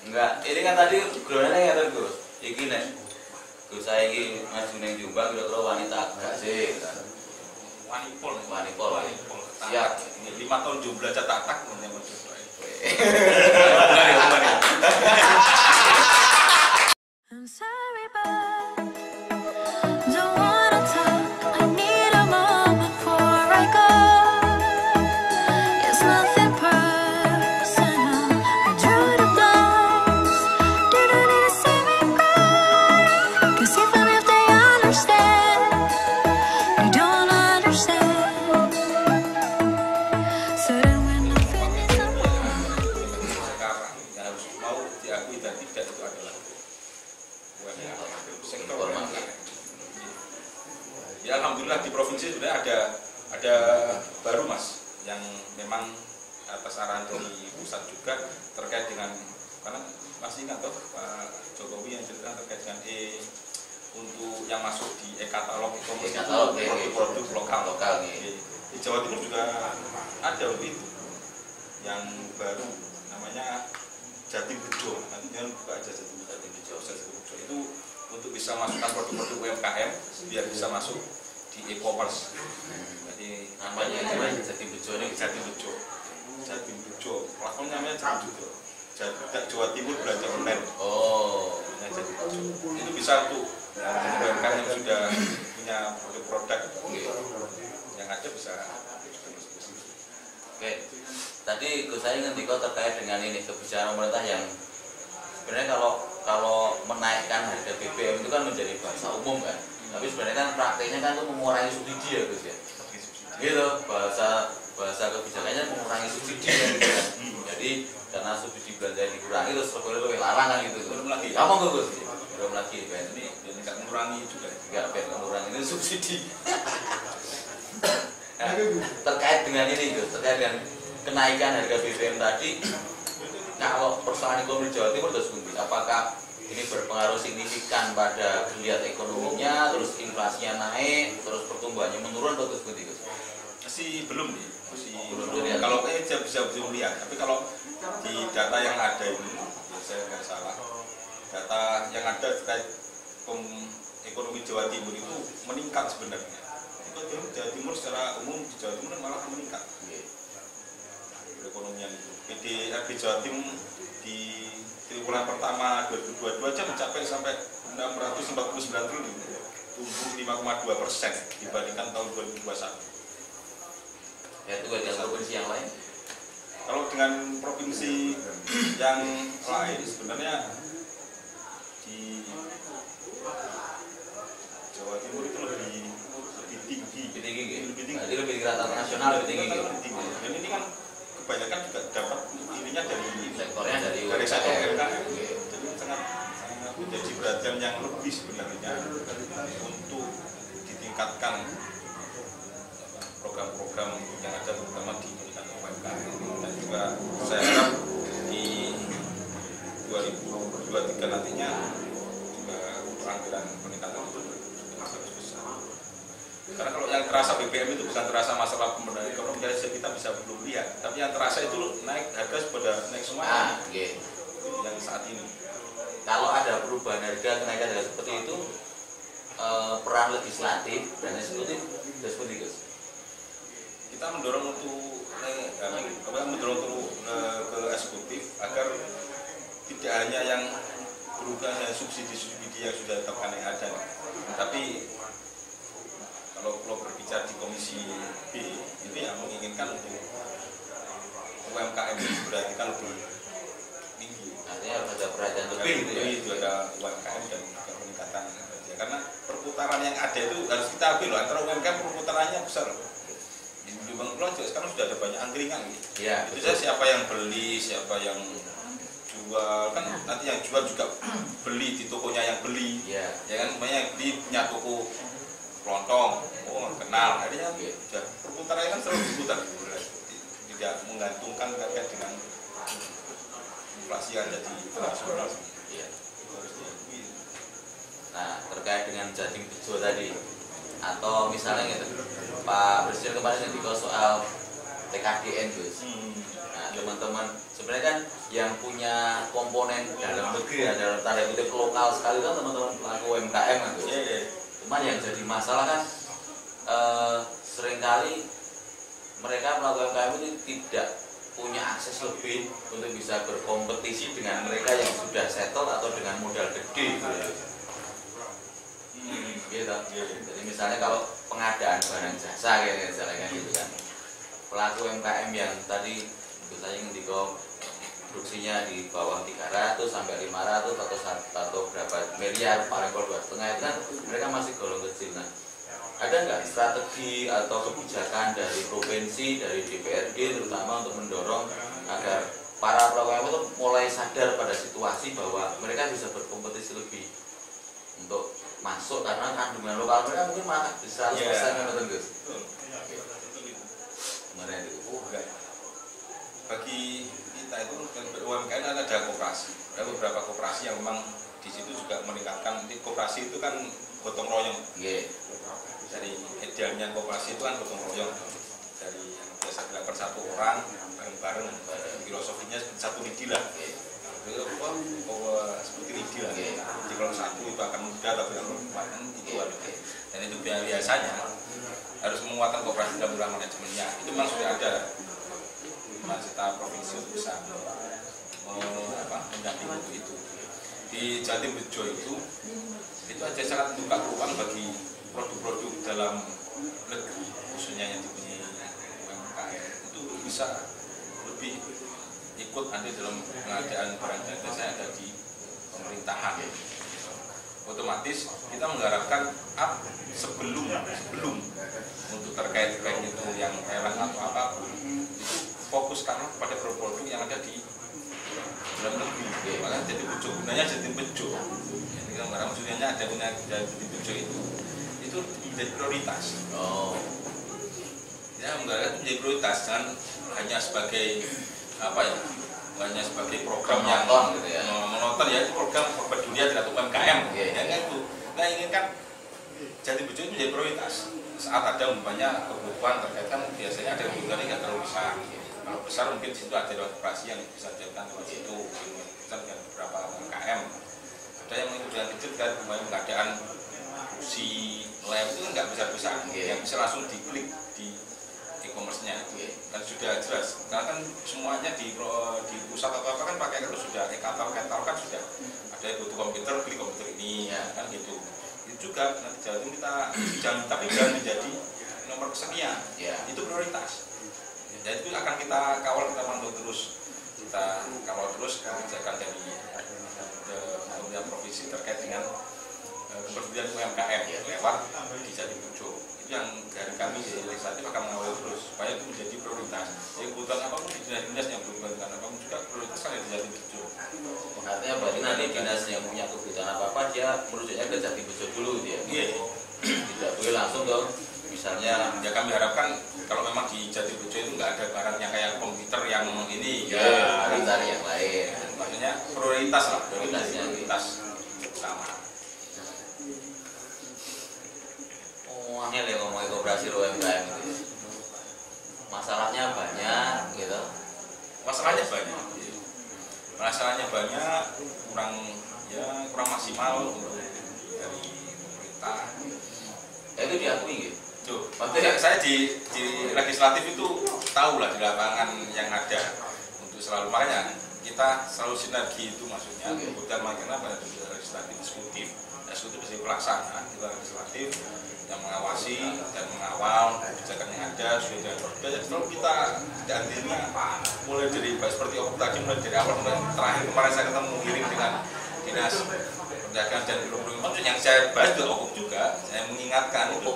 Enggak, ini kan tadi grownya ngeten Gus. Iki nek Gus saya iki maju ning Jombang kira-kira wanita enggak sih kan. Wanipol. Siap. 5 tahun jomblo aja tak menyambut jomblo. I'm sorry, but don't wanna talk. I need a moment before I go. It's nothing personal. I drew the blinds. Didn't need to see me cry. 'Cause even if they understand, they don't understand. So then when nothing is Sekarang yang harus mau diakui dan tidak itu adalah sektor UMKM. Ya alhamdulillah di provinsi sudah ada baru Mas yang memang atas arahan dari pusat juga terkait dengan karena masih ingat toh Pak Jokowi yang cerita terkait dengan untuk yang masuk di e-katalog produk lokal. Di Jawa Timur juga ada itu yang baru namanya Jatim Bejo, nanti jangan buka aja Jatim Bejo itu untuk bisa masukkan produk-produk UMKM biar bisa masuk di e-commerce. Jadi Namanya Jatim Bejo ini Jatim Bejo, platformnya namanya Jatim Bejo. Jawa Timur belanja online. Oh, Namanya Jatim Bejo. Itu bisa untuk UMKM yang sudah punya produk yang ada bisa. oke. Tadi Gus saya ngendika terkait dengan ini kebijakan pemerintah yang sebenarnya kalau menaikkan harga BBM itu kan menjadi bahasa umum kan. Tapi sebenarnya kan prakteknya kan itu mengurangi subsidi ya Gus ya. Gitu bahasa kebijakannya mengurangi subsidi kan, gitu kan. Jadi karena subsidi belanja dikurangi terus pergolanya lebih larang kan gitu. Belum lagi. Apa enggak Gus? Belum lagi kan ini Nggak mengurangi juga. enggak biar mengurangi itu subsidi. Nah, terkait dengan ini Gus, terkait dengan kenaikan harga BBM tadi, kalau persoalan ekonomi Jawa Timur terus bunyi, apakah ini berpengaruh signifikan pada geliat ekonominya, terus inflasinya naik, terus pertumbuhannya menurun atau terus bunyi Gus? Masih belum nih, Belum lihat. kalau kayaknya bisa belum lihat, tapi kalau di data yang ada ini, ya saya nggak salah, data yang ada terkait ekonomi Jawa Timur itu meningkat sebenarnya. Itu Jawa Timur secara umum di Jawa Timur malah meningkat. Perekonomian itu. PDRB Jawa Timur di triwulan pertama 2022 aja mencapai sampai 649 triliun, tumbuh 5,2% dibandingkan tahun 2021. Ya itu dengan provinsi yang lain. Kalau dengan provinsi yang lain sebenarnya di Jawa Timur itu lebih tinggi. Lebih tinggi. Jadi lebih rata nasional lebih tinggi. Dan ini kan kebanyakan juga dapat ininya dari Sektornya dari sektor UMKM. UMKM. Jadi sangat menjadi perhatian yang lebih sebenarnya untuk ditingkatkan program-program yang ada terutama di peningkatan UMKM. Dan juga saya harap di 2023 nantinya juga untuk anggaran peningkatan itu sangat besar. Karena kalau yang terasa BBM itu bukan terasa masalah pembenahan ekonomi, kita bisa belum lihat. Tapi yang terasa itu naik harga sudah naik semua. Yang saat ini. Kalau ada perubahan harga, kenaikan harga seperti itu, peran legislatif dan eksekutif sudah seperti itu. Kita mendorong untuk ke eksekutif agar tidak hanya yang berubah subsidi-subsidi yang sudah ditetapkan yang ada, tapi kalau berbicara di Komisi B itu yang menginginkan untuk UMKM diperhatikan lebih tinggi. Artinya harus ada perhatian lebih gitu ya. Itu ada UMKM dan juga peningkatan kerja. Karena perputaran yang ada itu harus kita ambil loh, antara UMKM perputarannya besar. Di Jombang Kulon juga sekarang sudah ada banyak angkringan gitu. Ya, itu saja siapa yang beli, siapa yang jual, kan nanti yang jual juga beli di tokonya yang beli. ya Ya kan semuanya yang beli punya toko kelontong, kenal, akhirnya sudah perputarannya kan selalu diputar, tidak menggantungkan terkait dengan inflasi yang ada di internasional. Iya. Nah, terkait dengan Jatim Bejo tadi, atau misalnya gitu, Pak Presiden kemarin ngendika soal TKDN Gus. Nah, teman-teman sebenarnya kan yang punya komponen dalam negeri ya, dalam tanda kutip lokal sekali kan teman-teman pelaku UMKM kan tuh. Cuman yang jadi masalah kan seringkali mereka pelaku UMKM ini tidak punya akses lebih untuk bisa berkompetisi dengan mereka yang sudah settle atau dengan modal gede gitu. Gitu. Jadi misalnya kalau pengadaan barang jasa kayak misalnya gitu kan, pelaku UMKM yang tadi saya ngendiko produksinya di bawah 300 sampai 500 atau berapa miliar paling kalau 2,5 itu kan mereka masih golong kecil. Nah, ada nggak strategi atau kebijakan dari provinsi, dari DPRD terutama untuk mendorong agar para pelaku UMKM itu mulai sadar pada situasi bahwa mereka bisa berkompetisi lebih untuk masuk karena kandungan lokal mereka mungkin malah bisa 100% betul Gus. Gimana itu? Bagi kita itu UMKM ada koperasi, ada beberapa koperasi yang memang di situ juga meningkatkan. Di koperasi itu kan gotong royong. Dari idealnya koperasi itu kan gotong royong. Dari yang biasa dilakukan satu orang bareng-bareng, filosofinya satu lidi lah. Seperti lidi lah. Jadi kalau satu itu akan mudah, tapi kalau empat itu ada. Dan itu biasanya harus menguatkan koperasi dalam undang manajemennya. Itu memang sudah ada. Kita provinsi bisa mendampingi itu. Di Jatim Bejo itu aja sangat membuka peluang bagi produk-produk dalam negeri, khususnya yang dipunyai UMKM itu bisa lebih ikut andil dalam pengadaan barang dan jasa yang ada di pemerintahan. Otomatis kita mengharapkan sebelum untuk terkait itu yang lelang atau apapun itu fokuskan pada produk yang ada di dalam negeri. Maka jadi Bejo gunanya jadi Bejo. Jadi kita mengharapkan maksudnya ada punya jadi Bejo itu menjadi prioritas. Ya mengharapkan menjadi prioritas, jangan hanya sebagai hanya sebagai program yang gitu ya. Menonton ya, itu program kepedulian terhadap UMKM. Ya kan itu. Nah inginkan Jatim Bejo itu menjadi prioritas. Saat ada umpamanya kebutuhan terkait kan biasanya ada kebutuhan yang nggak terlalu besar. Kalau besar mungkin di situ ada operasi yang bisa dilakukan lewat situ. Kita dengan beberapa UMKM. Ada yang kebutuhan kecil kan pengadaan kursi lab itu nggak besar-besar. Yang bisa langsung diklik di e-commerce-nya kan sudah jelas. Karena kan semuanya di pusat atau apa kan pakai kalau sudah e-katalog kan sudah ada yang butuh komputer, klik komputer ini kan gitu. Itu juga nanti Jatim kita tapi jangan menjadi nomor kesekian. Itu prioritas. Dan itu akan kita kawal, kita pantau terus, kebijakan dari pemerintah provinsi terkait dengan kepedulian UMKM lewat di Jatim Bejo. Itu yang dari kami di legislatif akan mengawal terus supaya itu menjadi prioritas. Jadi kebutuhan apapun di dinas yang berkebutuhan apapun juga prioritas kan di Jatim Bejo. Artinya berarti nanti dinas yang punya kebutuhan apa dia merujuknya ke Jatim Bejo dulu dia. Tidak boleh langsung dong. Misalnya ya kami harapkan kalau memang di Jatim Bejo itu nggak ada barang yang kayak komputer yang ini cari yang lain. Maksudnya prioritas sama. Angel ya ngomongin koperasi UMKM itu. Masalahnya banyak gitu. Masalahnya banyak, kurang maksimal untuk dari pemerintah. Itu diakui gitu. Saya di legislatif itu tahu lah di lapangan yang ada untuk selalu makanya kita selalu sinergi itu maksudnya kemudian makanya pada legislatif eksekutif sebagai pelaksana kita legislatif yang mengawasi dan mengawal kebijakan yang ada sesuai dengan perda. Selalu kita gantinya mulai dari seperti Om tadi mulai dari awal sampai terakhir kemarin saya ketemu mengirim dengan dinas perdagangan dan ekonomi yang saya bahas juga Om juga saya mengingatkan itu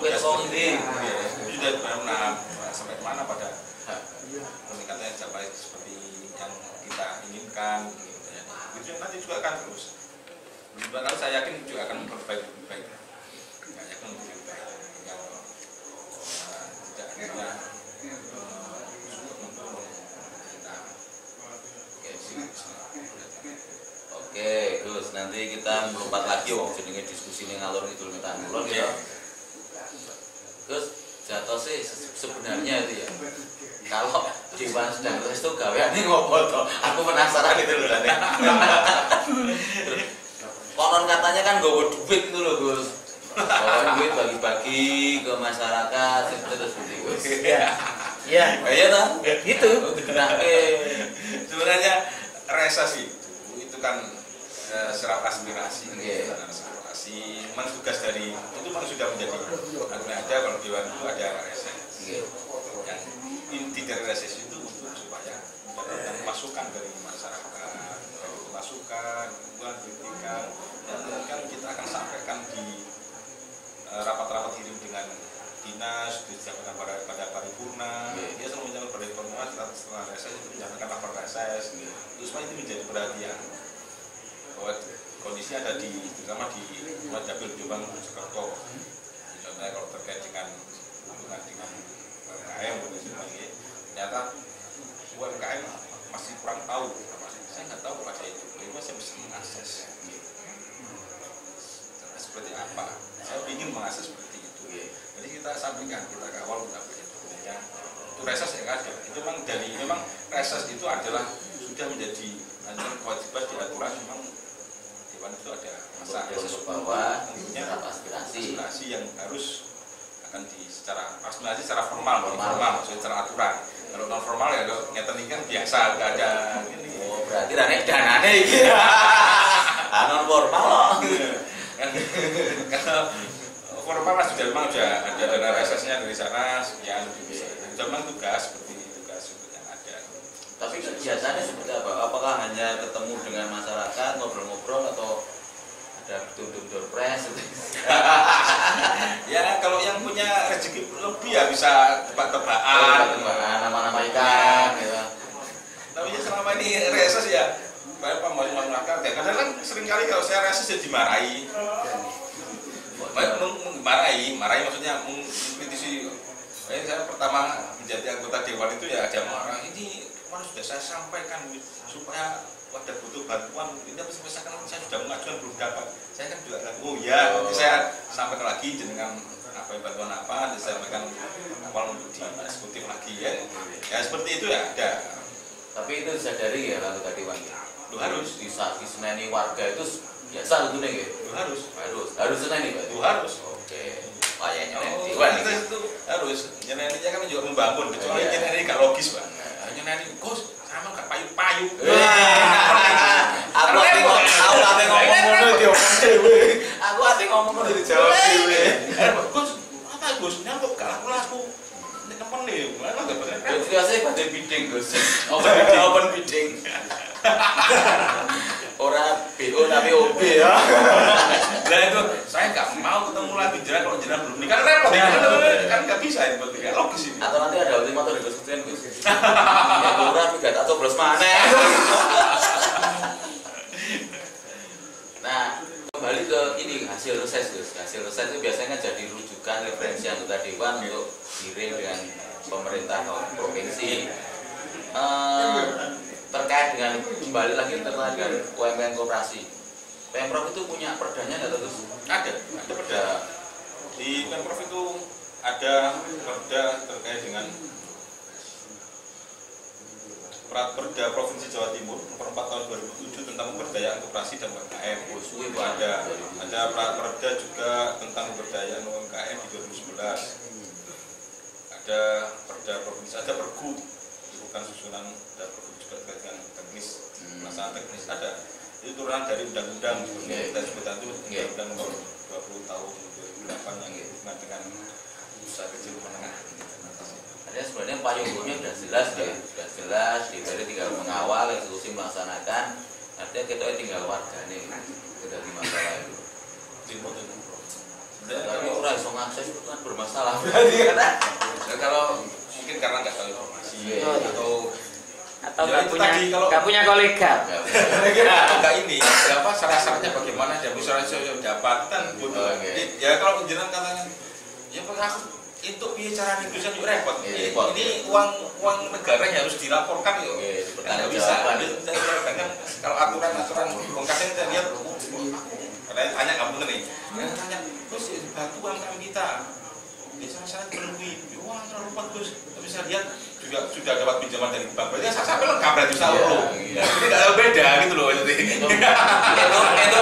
sudah benar sampai mana pada peningkatannya capai seperti yang kita inginkan. Itu yang nanti juga akan terus. Kalau saya yakin juga akan memperbaiki lebih baik. Oke, terus nanti kita melompat lagi wong jenenge diskusi ning ngalor ngidul metan kulon ya. Terus jatuh sih sebenarnya itu ya. Kalau Dewan sedang reses itu gaweane ngopo to? Aku penasaran itu loh tadi. Konon katanya kan gowo duit itu loh Gus. Bawa duit bagi-bagi ke masyarakat terus gitu Gus. Iya. Iya toh? Gitu. Sebenarnya reses itu kan serap aspirasi, Iya. aspirasi. Memang tugas dari itu memang sudah menjadi ada kalau Dewan itu ada reses. Iya. Yang inti dari reses itu untuk supaya mendapatkan masukan dari masyarakat, dari masukan, kritikan, dan kan kita akan sampaikan di rapat-rapat hearing dengan dinas, disampaikan pada paripurna. Dia selalu menyampaikan paripurna setelah reses itu menyampaikan lapor reses. Terus supaya itu menjadi perhatian bahwa kondisi ada terutama di Dapil Jombang Mojokerto. Misalnya kalau terkait dengan hubungan dengan UMKM, ternyata UMKM masih kurang tahu. Saya nggak tahu pada itu. Bagaimana saya bisa mengakses? Seperti apa? Saya ingin mengakses seperti itu. Jadi kita sampaikan, kita kawal ya. Itu reses yang ada. Itu memang reses itu adalah sudah menjadi kewajiban di aturan. Memang Dewan itu ada masa reses bahwa tentunya aspirasi yang harus akan aspirasi secara formal, maksudnya secara aturan. Kalau non formal ya ngeten ini kan biasa, nggak ada ini. Oh, berarti rane danane iki. Non formal loh. Kalau formal mas memang sudah ada dana resesnya dari sana sekian. Memang tugas yang ada. Tapi biasanya seperti apa? Apakah hanya ketemu dengan masyarakat, ngobrol-ngobrol atau ada door press? Ya kalau yang punya rezeki lebih ya bisa tebak-tebakan, nama-nama ikan gitu. Tapi ya selama ini reses ya banyak masyarakat ya. Kadang kan seringkali kalau saya reses ya dimarahi. Marahi maksudnya mengkritisi. Saya pertama menjadi anggota Dewan itu ya ada marah ini sudah saya sampaikan supaya pada butuh bantuan ini misalkan saya sudah mengajukan belum dapat. Saya kan juga saya sampaikan lagi dengan apa bantuan apa disampaikan awal untuk di eksekutif lagi ya seperti itu ya ada. Tapi itu disadari ya kalau tadi Dewan Lu harus diseneni warga itu biasa gitu nih harus seneni Pak. Harus. Oke. Kayaknya Dewan itu harus nyeneninya kan juga membangun kecuali nyeneni gak logis Pak. Nyeneni Gus sama gak payu-payu. Aku ate ngomong ngono diomong dhewe. Aku ate ngomong ngono dijawab dhewe. Gus, apa Gus? Nyamuk gak laku. Temen nih, mana enggak bener. Biasanya pada bidding Gus. Open bidding. Orang BO tapi OB ya. Nah itu saya nggak mau ketemu lagi kalau jenengan belum nikah repot ya kan nggak bisa ya berarti kan logis ini. Atau nanti ada ultimatum dari Gus Kutin Gus. Ya kurang juga atau plus mana? Nah kembali ke ini hasil reses Gus. Hasil reses itu biasanya jadi rujukan referensi anggota Dewan untuk kirim dengan pemerintah provinsi. Terkait dengan kembali lagi terkait dengan UMKM koperasi. Pemprov itu punya perdanya nggak terus? Ada perda. Di Pemprov itu ada perda terkait dengan Perda Provinsi Jawa Timur nomor 4 tahun 2007 tentang pemberdayaan koperasi dan UMKM. Ada perda juga tentang pemberdayaan UMKM di 2011. Ada perda provinsi, ada pergub bukan susunan, ada pergub juga terkait dengan teknis, pelaksanaan teknis ada. Itu turunan dari undang-undang seperti kita sebutkan itu undang-undang nomor 20 tahun 2008 yang berhubungan dengan usaha kecil menengah. Artinya sebenarnya payung hukumnya sudah jelas ya, sudah jelas, DPR tinggal mengawal, eksekusi melaksanakan. Artinya kita tinggal warga nih, tidak di masalah itu. Tapi orang yang mengakses itu kan bermasalah berarti kan? Kalau mungkin karena nggak tahu informasi atau nggak punya kolega. Enggak ini, apa syarat-syaratnya bagaimana dan syarat-syarat dapat kan butuh. Ya kalau jenengan katanya, ya aku itu biaya cara negosiasi juga repot. Ini uang negara yang harus dilaporkan yuk. Nggak bisa. Kalau aturan bongkasnya kita lihat, karena tanya kamu nih, tanya terus bantu UMKM kita. saya belum wah rumput Gus. Tapi saya lihat juga sudah dapat pinjaman dari bank. Berarti saya sampai lengkap berarti bisa urut. Ini nggak beda gitu loh. Jadi itu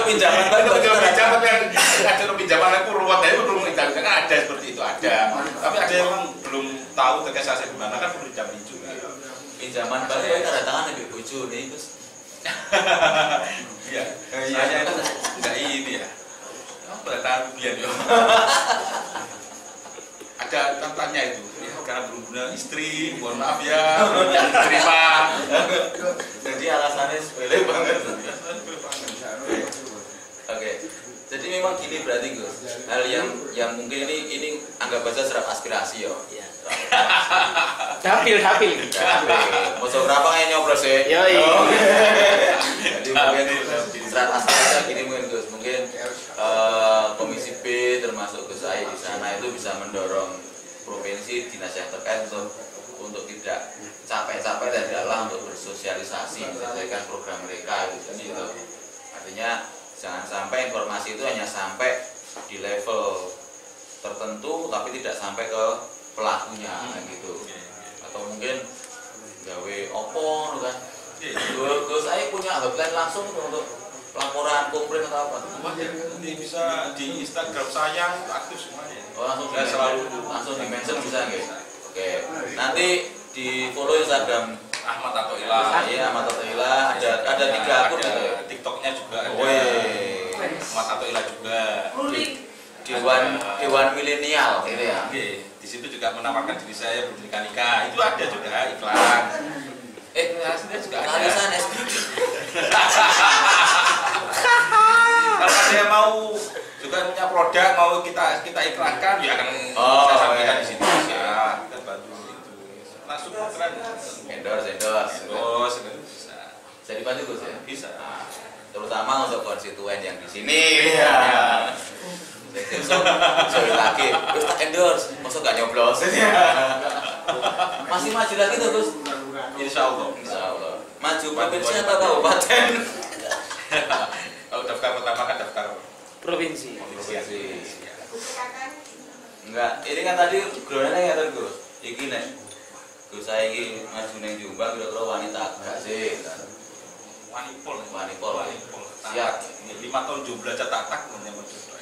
pinjaman kan pinjaman yang ada pinjaman aku ruwet itu belum kan ada seperti itu ada. Tapi ada yang belum tahu terkait saya gimana kan perlu didampingi juga. Pinjaman bank itu tanda tangan lebih bojo nih Gus. Iya, saya itu nggak ini ya. Apa taruhan yo. Ada tantanya itu. Ya, karena berhubungan istri, mohon maaf ya, jangan diterima. Jadi alasannya sepele banget. Oke. Jadi memang gini berarti Gus. Hal yang mungkin ini anggap saja serap aspirasi yo. Dapil. Masuk berapa kayak nyoblos ya? Yoi. Jadi mungkin serap aspirasi gini mungkin Gus. Mungkin Komisi B termasuk Gus Ai di sana itu bisa mendorong provinsi dinas yang terkait untuk tidak capek-capek dan tidaklah untuk bersosialisasi menyelesaikan program mereka gitu. Artinya jangan sampai informasi itu hanya sampai di level tertentu tapi tidak sampai ke pelakunya gitu. Atau mungkin gawe opor kan. Gus Ai punya hotline langsung untuk laporan komplain atau apa? Nanti bisa di Instagram saya aktif semuanya. Oh, langsung di mention bisa nggak? Bisa. Oke. Nanti di follow Instagram Ahmad atau Ila. Iya, Ahmad atau Ila. Ada 3 akun gitu ya. TikToknya juga ada. Woi. Ahmad atau Ila juga. Dewan milenial gitu ya. Oke. Di situ juga menawarkan diri saya bernikah. Itu ada juga iklan. Sebenarnya juga ada. Alisan SPG. Kalau ada yang mau juga punya produk mau kita iklankan ya akan saya sampaikan di sini ya kita bantu itu langsung keren endorse bisa dibantu Gus ya? bisa Terutama untuk konstituen yang di sini ya. Sorry lagi Gus tak endorse maksud gak nyoblos masih maju lagi tuh Gus? Insya Allah maju provinsi atau kabupaten? Kalau daftar pertama kan daftar Provinsi. Enggak, ini kan tadi groundnya ya tadi Gus. Iki nek Gus saya iki maju ning Jombang kira-kira wanita enggak sih? Wanipol. Siap. 5 tahun jomblo aja tak menyambut jomblo.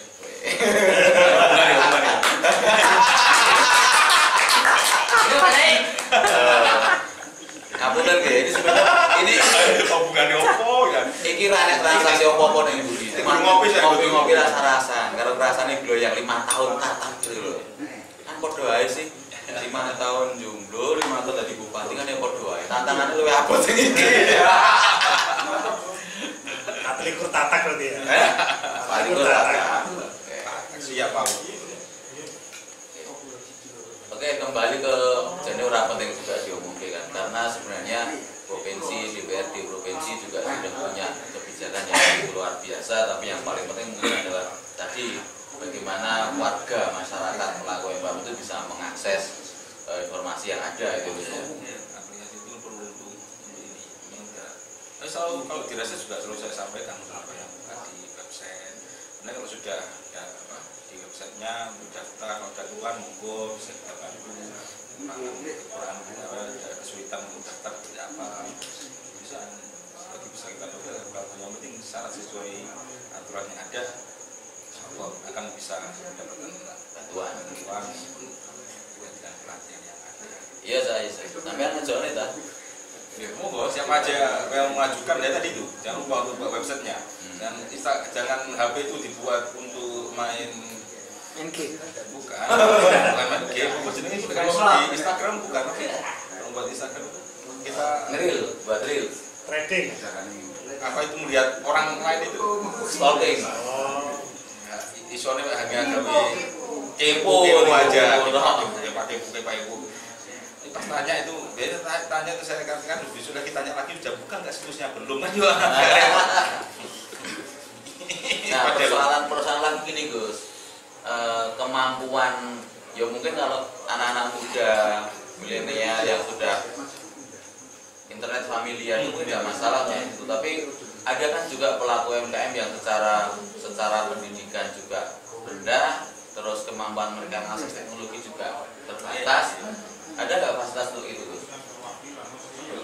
Ngapunten nggih, ini sebenarnya ini hubungannya opo ya? iki ra nek transaksi opo-opo ning Budi. Ngopi rasa-rasan, karo rasane gloyang 5 tahun tatah gitu lho. Kan padha ae sih. 5 tahun jomblo, 5 tahun dadi bupati kan ya padha ae. Tantangannya luwih abot sing iki. Atlikur tatak berarti ya. Atlikur tatak. Siap Pak. Oke, kembali ke jadi ora penting juga diomongke kan karena sebenarnya provinsi DPRD provinsi juga sudah punya kebijakan yang luar biasa tapi yang paling penting mungkin adalah tadi bagaimana warga masyarakat pelaku UMKM itu bisa mengakses informasi yang ada itu Aplikasi itu perlu untuk ini. Selalu kalau dirasa juga selalu saya sampaikan apa yang di website. Karena kalau sudah ya apa di websitenya mendaftar kalau ada keluhan monggo bisa kita bantu. Kekurangan kesulitan untuk daftar seperti apa bisa kita bantu. Yang penting syarat sesuai aturan yang ada akan bisa mendapatkan bantuan. Dan pelatihan yang ada. Iya saya sampean ngejone ta. Ya, monggo siapa aja yang mengajukan ya tadi itu jangan lupa untuk buat websitenya dan jangan HP itu dibuat untuk main NG bukan main game jenisnya itu kan di Instagram bukan buat Instagram kita buat reel Trading. apa itu melihat orang lain itu stalking isonya hanya gawe kepo aja pakai kepo pas tanya itu biasanya tanya itu saya katakan sudah kita tanya lagi sudah bukan nggak seterusnya belum kan juga nah persoalan lagi gini Gus kemampuan ya mungkin kalau anak-anak muda milenial yang sudah internet familiar itu tidak masalahnya itu tapi ada kan juga pelaku UMKM yang secara pendidikan juga rendah terus kemampuan kemampuan mereka mengakses teknologi juga terbatas. Ada nggak fasilitas untuk itu, Gus?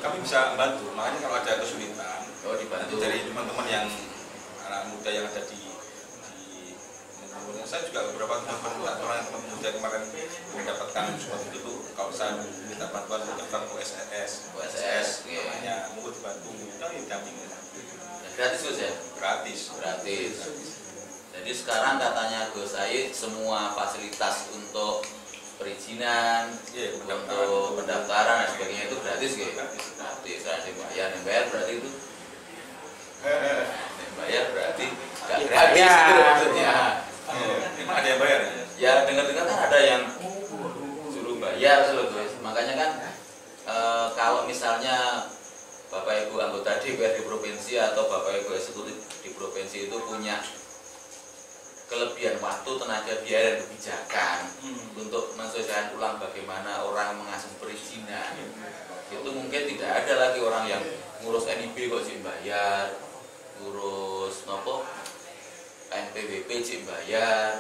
Kami bisa bantu, makanya kalau ada kesulitan, Dibantu dari teman-teman yang anak muda yang ada di saya juga beberapa teman muda kemarin mendapatkan sesuatu itu, kalau saya minta bantuan untuk daftar OSS, hanya mau dibantu, kita didampingi. gratis, Gus ya? Gratis. Jadi sekarang katanya Gus Said semua fasilitas untuk perizinan, untuk pendaftaran dan sebagainya itu gratis, gitu. Gratis, yang bayar berarti itu. Yang bayar berarti nggak gratis itu maksudnya. Memang ada yang bayar ya? Ya dengar-dengar kan ada yang suruh bayar loh, Gus. Makanya kan kalau misalnya Bapak Ibu anggota DPR di provinsi atau Bapak Ibu eksekutif di provinsi itu punya kelebihan waktu, tenaga, biaya, dan kebijakan untuk menyesuaikan ulang bagaimana orang mengakses perizinan, itu mungkin tidak ada lagi orang yang ngurus NIB kok sih bayar, ngurus nopo NPWP sih bayar,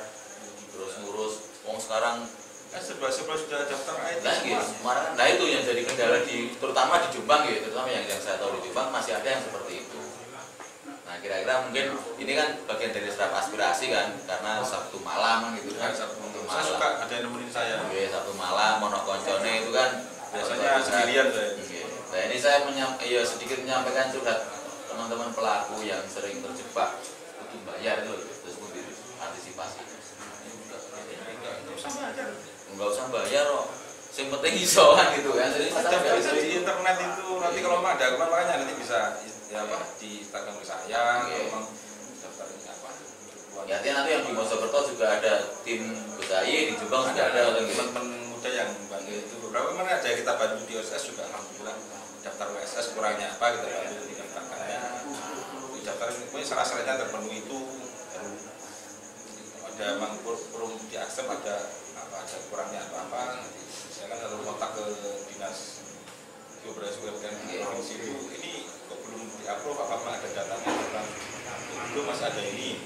terus ngurus sekarang Serba sudah daftar IT nah itu yang jadi kendala terutama di Jombang gitu, terutama yang saya tahu di Jombang masih ada yang seperti itu. Nah kira-kira mungkin ini kan bagian dari serap aspirasi kan, karena Sabtu malam gitu kan, Sabtu malam. Saya suka ada yang nemenin saya. Sabtu malam mono koncone itu kan biasanya sendirian saya. Nah ini saya sedikit menyampaikan curhat teman-teman pelaku yang sering terjebak butuh bayar itu, terus antisipasi. Enggak usah bayar kok. Yang penting iso kan gitu kan. Jadi bisa di internet itu nanti kalau memang ada makanya nanti bisa di Instagram ke saya memang daftarnya apa. Ya nanti yang di Mojokerto juga ada tim Busayi, di Jombang juga ada teman-teman muda yang bantu itu. Beberapa mana ada kita bantu di OSS juga alhamdulillah daftar OSS kurangnya apa kita bantu didaftarkannya. Daftar pokoknya syarat-syaratnya terpenuhi itu ada memang perlu diakses ada kurangnya atau apa, saya kan selalu kontak ke dinas Koperasi UMKM provinsi itu, ini kok belum di-upload apa ada datanya tentang itu masih ada ini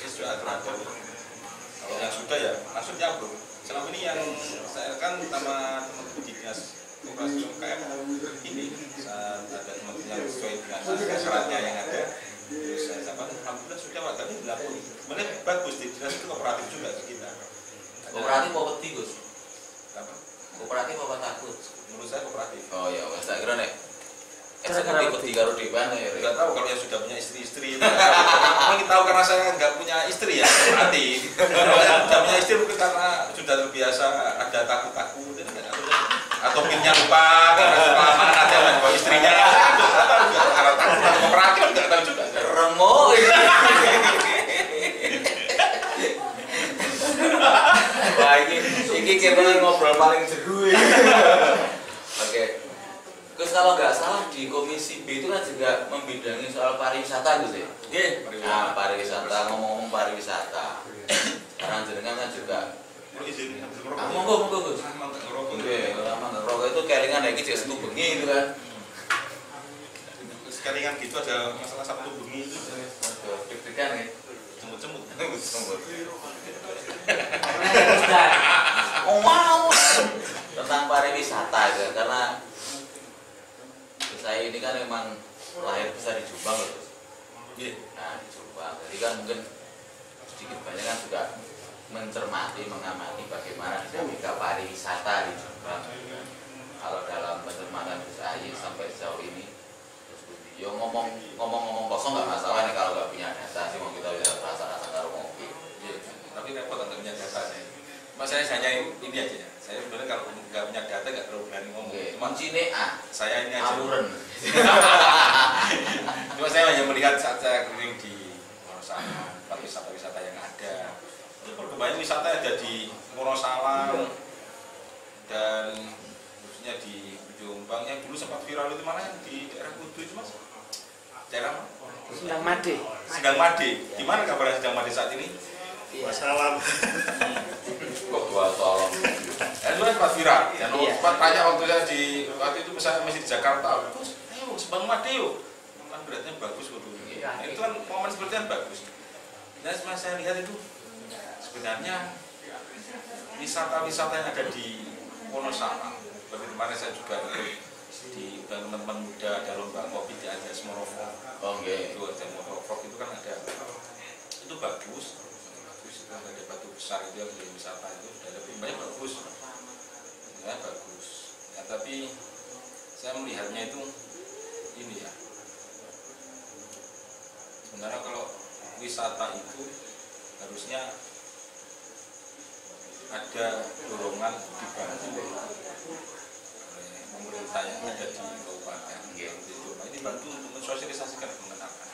sudah ada. Kalau yang sudah ya langsung di-upload. Selama ini yang saya kan sama teman-teman di dinas Koperasi UMKM ini ada teman-teman yang sesuai dengan syaratnya yang ada. Terus saya sampaikan, alhamdulillah sudah Pak, tapi dilakukan. Sebenarnya bagus di dinas itu kooperatif juga kita. Kooperatif apa peti, Gus? Apa? Kooperatif apa takut? Menurut saya kooperatif. Oh ya, wes tak kira nek. Eksekutif peti karo dewan ya. Enggak tahu kalau yang sudah punya istri-istri itu. Mungkin tahu karena saya nggak punya istri ya, kooperatif. Kalau yang sudah punya istri mungkin karena sudah terbiasa ada takut-takut atau pinnya lupa karena kelamaan ada bawa istrinya. Karena takut atau kooperatif nggak tahu juga. Remo. Wah ini kita ngobrol paling seru. Oke. Terus kalau nggak salah di Komisi B itu kan juga membidangi soal pariwisata gitu ya. Nah, pariwisata, ngomong-ngomong pariwisata. Sekarang jenengan kan juga. Monggo Gus. Lama ngerokok itu kelingan lagi cek Sabtu bengi itu kan. Kelingan gitu ada masalah Sabtu bengi itu. Deg-degan ya. Cemut-cemut. Wow. Tentang pariwisata gitu, karena saya ini kan memang lahir besar di Jombang loh. Nah di Jombang, jadi kan mungkin sedikit banyak kan juga mencermati, mengamati bagaimana dinamika pariwisata di Jombang. Kalau dalam pencermatan saya sampai sejauh ini, yo ngomong kosong nggak masalah nih kalau nggak punya data sih, mau kita bisa rasa-rasa karo ngopi. Tapi repot untuk punya data saya. Mas saya hanya ini aja ya. Saya sebenarnya kalau nggak punya data nggak terlalu berani ngomong. Cuma cine saya ini aja. amuren. Cuma saya hanya melihat saat saya keliling di Wonosalam, wisata-wisata yang ada. Itu perkembangan wisata ada di Wonosalam dan khususnya di Jombang yang dulu sempat viral itu mana di daerah Kudu itu Mas? Daerah Sendang Made. Sendang Made. Gimana kabarnya Sendang Made saat ini? Wassalam. Kok gua tolong. Itu kan sempat viral. Dan sempat tanya waktu saya waktu itu saya masih di Jakarta. Terus, ayo Sendang Made yuk. Kan beratnya bagus waktu itu. Nah, itu kan momen seperti itu bagus. Dan saya lihat itu sebenarnya wisata-wisata yang ada di Wonosari. Seperti kemarin saya juga di teman-teman muda ada lomba kopi di Ajas Morofok. Itu Ajas Morofok itu kan ada, itu bagus itu ada batu besar itu yang di wisata itu sudah ada banyak bagus ya, bagus ya, tapi saya melihatnya itu ini ya, sebenarnya kalau wisata itu harusnya ada dorongan dibantu oleh pemerintah yang ada di kabupaten. Ini bantu untuk mensosialisasikan, mengenalkan.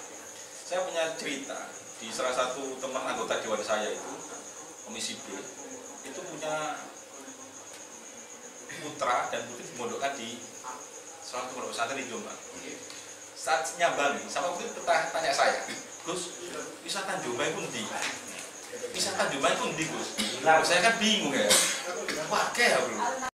Saya punya cerita di salah satu teman anggota dewan saya itu, Komisi B, itu punya putra dan putri dimondokkan di salah satu pondok pesantren di Jombang. Saat nyambangi, sama putri tanya saya, Gus, wisata Jombang itu ndi? Wisata Jombang itu ndi, Gus? Saya kan bingung ya. Wah, kayak bro.